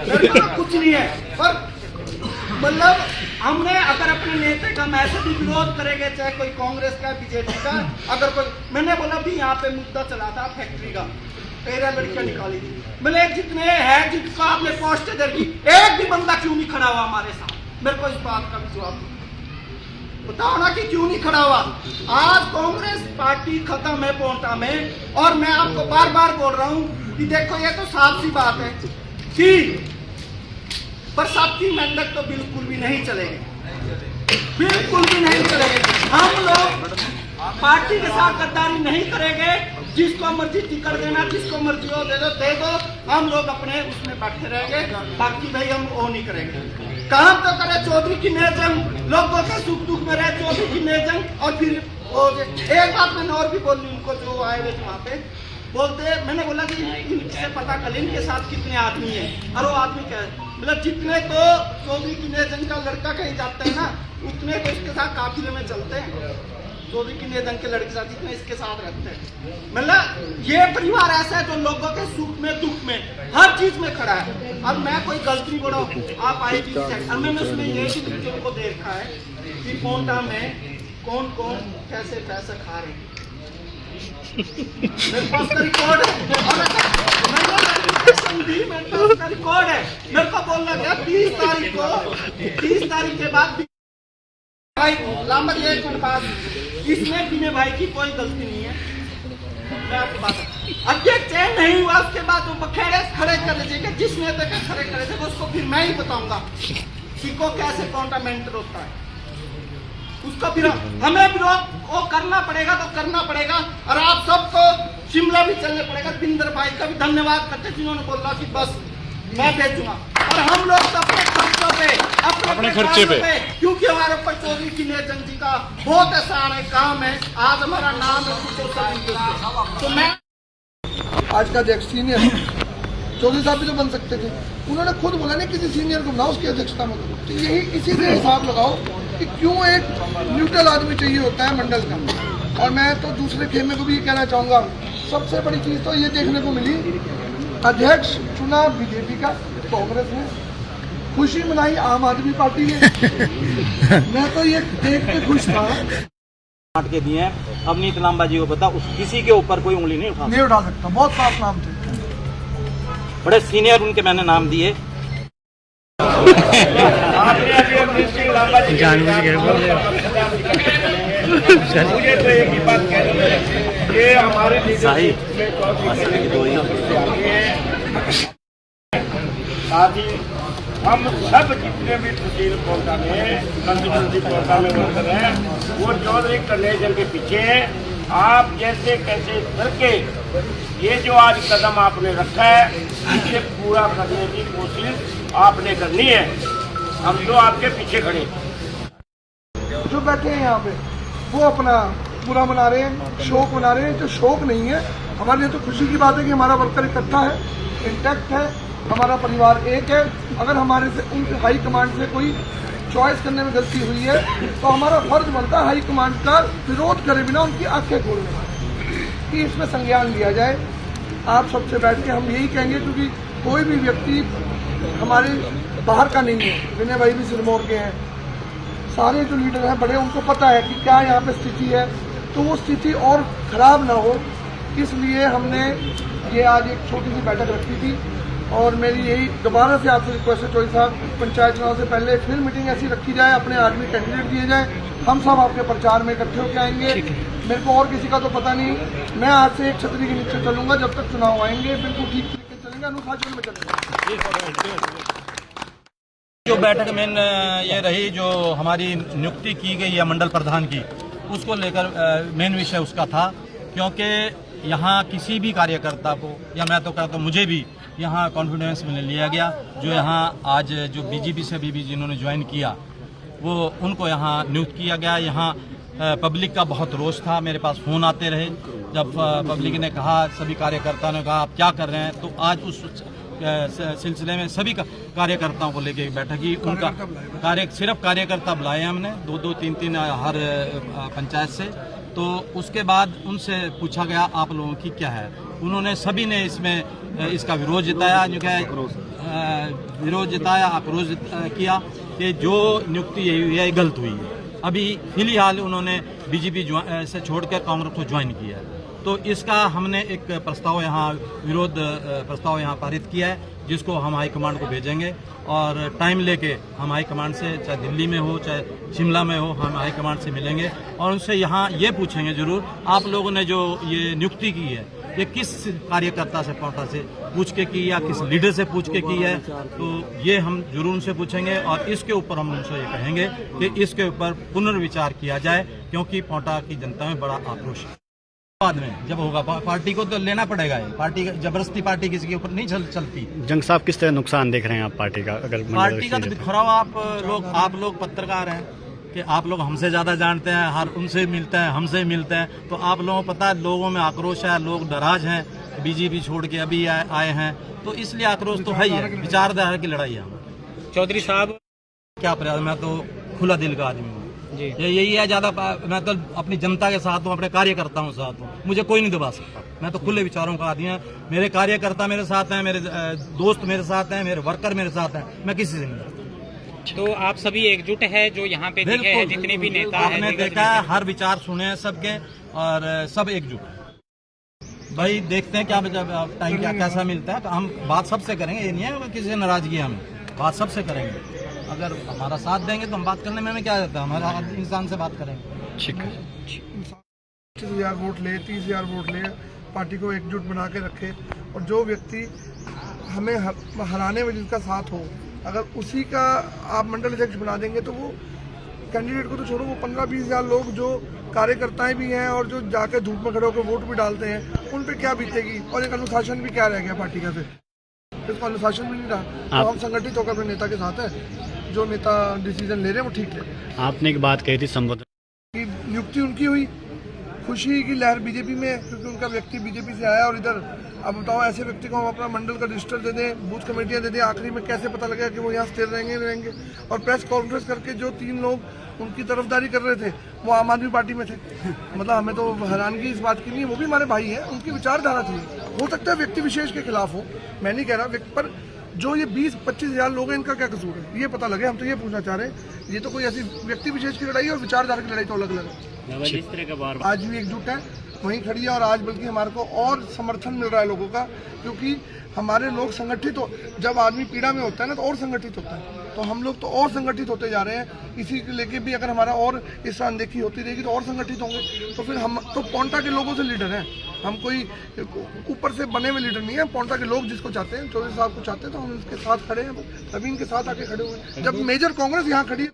कुछ नहीं है, पर मतलब हमने अगर अपने नेता का मैसेज भी विरोध करेंगे, चाहे कोई कांग्रेस का बीजेपी का, अगर कोई, मैंने बोला भी यहाँ पे मुद्दा चला था फैक्ट्री का, 13 लड़कियां निकाली थी, मैंने जितने हैं जिसका आपने पोस्ट देखी, एक भी बंदा क्यों नहीं खड़ा हुआ हमारे साथ? मेरे को इस बात का भी जवाब बताओ ना कि क्यों नहीं खड़ा हुआ। आज कांग्रेस पार्टी खत्म है पोंटा में, और मैं आपको बार बार बोल रहा हूँ कि देखो ये तो साफ सी बात है कि बरसाती मेंढक तो बिल्कुल भी नहीं चलेंगे, बिल्कुल भी नहीं चलेंगे। हम लोग पार्टी के साथ गद्दारी नहीं करेंगे, जिसको मर्जी टिकट देना, जिसको मर्जी हो दे दो, हम लोग अपने उसमें बैठे रहेंगे, बाकी भाई हम वो नहीं करेंगे। काम तो करे चौधरी की नेजंग, लोगों के सुख दुख में रहे चौधरी की नेजंग। और फिर एक बात मैंने और भी बोली उनको, जो आए हुए वहाँ पे बोलते, मैंने बोला कि इनसे पता कर इनके साथ कितने आदमी है, और वो आदमी क्या है, मतलब जितने तो चौधरी की नेजंग का लड़का कहीं जाता है ना, उतने तो इसके साथ काफिले में चलते हैं, चौधरी की नेजंग के लड़के साथ जितने इसके साथ रहते हैं। मतलब ये परिवार ऐसा है जो लोगों के सुख में दुख में हर चीज में खड़ा है। अब मैं कोई गलती बोला, आप आई थी और मैंने उसमें ये चीजों को देखा है कि पोंटा में कौन कौन कैसे पैसे खा रहे हैं। मेरे पास रिकॉर्ड है, रिकॉर्ड है। मेरे को बोलना गया 30 तारीख के बाद भाई लामत, एक मिनट बाद इसमें बिने भाई की कोई गलती नहीं है। मैं आपको बात अध्यक्ष चयन नहीं हुआ, उसके बाद वो बखेड़े खड़े कर लीजिएगा, जिस नेता के खड़े करे थे उसको फिर मैं ही बताऊंगा कि को कैसे काउंटरमेंटर होता है। उसको फिर हमें विरोध वो करना पड़ेगा तो करना पड़ेगा, और आप सबको शिमला भी चलने पड़ेगा। बिंदर भाई का भी धन्यवाद करते जिन्होंने बोला कि बस मैं भेजूंगा, और हम लोग तो अपने खर्चों पे, अपने खर्चे पे, क्योंकि हमारे ऊपर चौधरी की नेजंग जी का बहुत आसान है काम है। आज हमारा नाम है, तो मैं आज का अध्यक्ष सीनियर चौधरी साहब भी तो बन सकते थे, उन्होंने खुद बोला नहीं किसी सीनियर को बनाओ उसकी अध्यक्षता में। तो यही इसी से हिसाब लगाओ कि क्यों एक न्यूट्रल आदमी चाहिए होता है मंडल का। और मैं तो दूसरे खेमे को भी कहना चाहूँगा, सबसे बड़ी चीज़ तो ये देखने को मिली, अध्यक्ष चुना बीजेपी का, कांग्रेस ने खुशी मनाई आम आदमी पार्टी ने। मैं तो ये देख के खुश था। बांट के दिए हैं, अब नीत लांबा जी को पता, उस किसी के ऊपर कोई उंगली नहीं उठा सकता। बहुत साफ नाम थे, बड़े सीनियर उनके मैंने नाम दिए। मुझे तो एक ही बात कहनी है, ये हमारे साथ ही हम सब जितने भी तहसील कोटा में, कंस्टिट्यूंसी कोटा में वर्कर हैं, वो चौधरी कन्वेंशन के पीछे हैं। आप जैसे कैसे करके ये जो आज कदम आपने रखा है, इसे पूरा करने की कोशिश आपने करनी है। हम तो आपके पीछे खड़े। जो बैठे हैं यहाँ पे वो अपना पूरा मना रहे हैं, शोक मना रहे हैं, जो शोक नहीं है हमारे लिए तो खुशी की बात है कि हमारा वर्कर इकट्ठा है, इंटैक्ट है, हमारा परिवार एक है। अगर हमारे से उनके हाई कमांड से कोई चॉइस करने में गलती हुई है तो हमारा फर्ज बनता है हाई कमांड का विरोध करे बिना उनकी आंखें खोलने कि इसमें संज्ञान लिया जाए। आप सबसे बैठ के हम यही कहेंगे, क्योंकि कोई भी व्यक्ति हमारे बाहर का नहीं है, विनय भाई भी सिरमौर के हैं, सारे जो लीडर हैं बड़े, उनको पता है कि क्या यहाँ पे स्थिति है, तो वो स्थिति और खराब ना हो, इसलिए हमने ये आज एक छोटी सी बैठक रखी थी। और मेरी यही दोबारा से आपसे रिक्वेस्ट है, चौधरी साहब, पंचायत चुनाव से पहले फिर मीटिंग ऐसी रखी जाए, अपने आदमी कैंडिडेट दिए जाए, हम सब आपके प्रचार में इकट्ठे होकर आएंगे। मेरे को और किसी का तो पता नहीं, मैं आज से एक छतरी के नीचे चलूंगा जब तक चुनाव आएंगे, बिल्कुल ठीक तरीके से चलेंगे, अनुशासन में चलेंगे। जो बैठक में ये रही, जो हमारी नियुक्ति की गई है मंडल प्रधान की, उसको लेकर मेन विषय उसका था, क्योंकि यहाँ किसी भी कार्यकर्ता को, या मैं तो कहता हूँ मुझे भी यहाँ कॉन्फिडेंस में लिया गया, जो यहाँ आज जो बीजेपी से भी जिन्होंने ज्वाइन किया वो उनको यहाँ नियुक्त किया गया। यहाँ पब्लिक का बहुत रोष था, मेरे पास फ़ोन आते रहे, जब पब्लिक ने कहा, सभी कार्यकर्ताओं ने कहा आप क्या कर रहे हैं, तो आज उस सिलसिले में सभी कार्यकर्ताओं को लेके बैठक की। उनका सिर्फ कार्यकर्ता बुलाए हमने, 2-2, 3-3 हर पंचायत से। तो उसके बाद उनसे पूछा गया आप लोगों की क्या है, उन्होंने सभी ने इसमें इसका विरोध जताया, जो क्या विरोध जताया, आक्रोश किया कि जो नियुक्ति हुई है गलत हुई है। अभी फिलहाल उन्होंने बीजेपी से छोड़कर कांग्रेस को ज्वाइन किया है। तो इसका हमने एक प्रस्ताव यहाँ विरोध प्रस्ताव यहाँ पारित किया है, जिसको हम हाईकमांड को भेजेंगे और टाइम लेके हम हाईकमांड से, चाहे दिल्ली में हो चाहे शिमला में हो, हम हाईकमांड से मिलेंगे और उनसे यहाँ ये पूछेंगे जरूर, आप लोगों ने जो ये नियुक्ति की है ये किस कार्यकर्ता से, पोंटा से पूछ के की या किस लीडर से पूछ के की है, तो ये हम जरूर उनसे पूछेंगे और इसके ऊपर हम उनसे ये कहेंगे कि इसके ऊपर पुनर्विचार किया जाए, क्योंकि पोंटा की जनता में बड़ा आक्रोश है। बाद में जब होगा पार्टी को तो लेना पड़ेगा, पार्टी जबरदस्ती पार्टी किसी के ऊपर नहीं चलती। जंग साहब किस तरह नुकसान देख रहे हैं आप पार्टी का? अगर पार्टी का तो दिखाओ, आप लोग पत्रकार हैं कि आप लोग हमसे ज्यादा जानते हैं, हर उनसे मिलते हैं, हमसे मिलते हैं, तो आप लोगों को पता है लोगों में आक्रोश है, लोग नाराज हैं, बीजेपी छोड़ के अभी आए हैं, तो इसलिए आक्रोश तो है ही है, विचारधारा की लड़ाई है। चौधरी साहब क्या प्रयास, मैं तो खुला दिल का आदमी हूँ, यही है, ज्यादा मैं तो अपनी जनता के साथ हूँ, अपने कार्यकर्ताओं के साथ हूँ, मुझे कोई नहीं दबा सकता। मैं तो खुले विचारों का आदमी हूँ, मेरे कार्यकर्ता मेरे साथ हैं, मेरे दोस्त मेरे साथ हैं, मेरे वर्कर मेरे साथ हैं, मैं किसी से नहीं। तो आप सभी एकजुट है जो यहाँ पे दिखे हैं, जितने भी नेता हैं, आपने देखा है, हर विचार सुने हैं सबके और सब एकजुट। भाई देखते हैं क्या टाइम क्या कैसा मिलता है, तो हम बात सबसे करेंगे, ये नहीं है किसी से नाराजगी, हमें बात सबसे करेंगे। अगर हमारा साथ देंगे तो हम बात करने में हमें क्या रहता है, हमारा इंसान से बात करेंगे। ठीक है, 25,000 वोट ले, 30,000 वोट ले, पार्टी को एकजुट बना के रखे और जो व्यक्ति हमें हराने में जिसका साथ हो, अगर उसी का आप मंडल अध्यक्ष बना देंगे तो वो कैंडिडेट को तो छोड़ो, वो 15-20,000 लोग जो कार्यकर्ताएं भी हैं और जो जाके धूप में खड़े होकर वोट भी डालते हैं, उन पे क्या बीतेगी और एक अनुशासन भी क्या रह गया पार्टी का। फिर इसको अनुशासन भी नहीं रहा, तो हम संगठित होकर अपने नेता के साथ है, जो नेता डिसीजन ले रहे हैं वो ठीक ले रहे हैं। आपने एक बात कही थी संबोधन कि नियुक्ति उनकी हुई, खुशी की लहर बीजेपी में, क्योंकि उनका व्यक्ति बीजेपी से आया और इधर अब बताओ ऐसे व्यक्ति को हम अपना मंडल का रजिस्टर दे दें, बूथ कमेटियां दे दें, आखिरी में कैसे पता लगेगा कि वो यहाँ स्थिर रहेंगे। और प्रेस कॉन्फ्रेंस करके जो 3 लोग उनकी तरफदारी कर रहे थे वो आम आदमी पार्टी में थे। मतलब हमें तो हैरानगी इस बात की नहीं है, वो भी हमारे भाई हैं, उनकी विचारधारा थी। हो सकता है व्यक्ति विशेष के खिलाफ हो, मैं नहीं कह रहा, पर जो ये 20-25,000 लोग हैं इनका क्या कसूर है, ये पता लगे। हम तो ये पूछना चाह रहे हैं, ये तो कोई ऐसी व्यक्ति विशेष की लड़ाई है और विचारधारा की लड़ाई तो अलग अलग है। आज भी एकजुट है, वहीं खड़ी है और आज बल्कि हमारे को और समर्थन मिल रहा है लोगों का, क्योंकि हमारे लोग संगठित हो, जब आदमी पीड़ा में होता है ना तो और संगठित होता है, तो हम लोग तो और संगठित होते जा रहे हैं। इसी को लेके भी अगर हमारा और इस अनदेखी होती रहेगी तो और संगठित होंगे। तो फिर हम तो पोंटा के लोगों से लीडर हैं, हम कोई ऊपर से बने हुए लीडर नहीं है। पोंटा के लोग जिसको चाहते हैं, चौधरी साहब को चाहते हैं, तो हम उनके साथ खड़े हैं, तभी इनके साथ आके खड़े हुए हैं। जब मेजर कांग्रेस यहाँ खड़ी है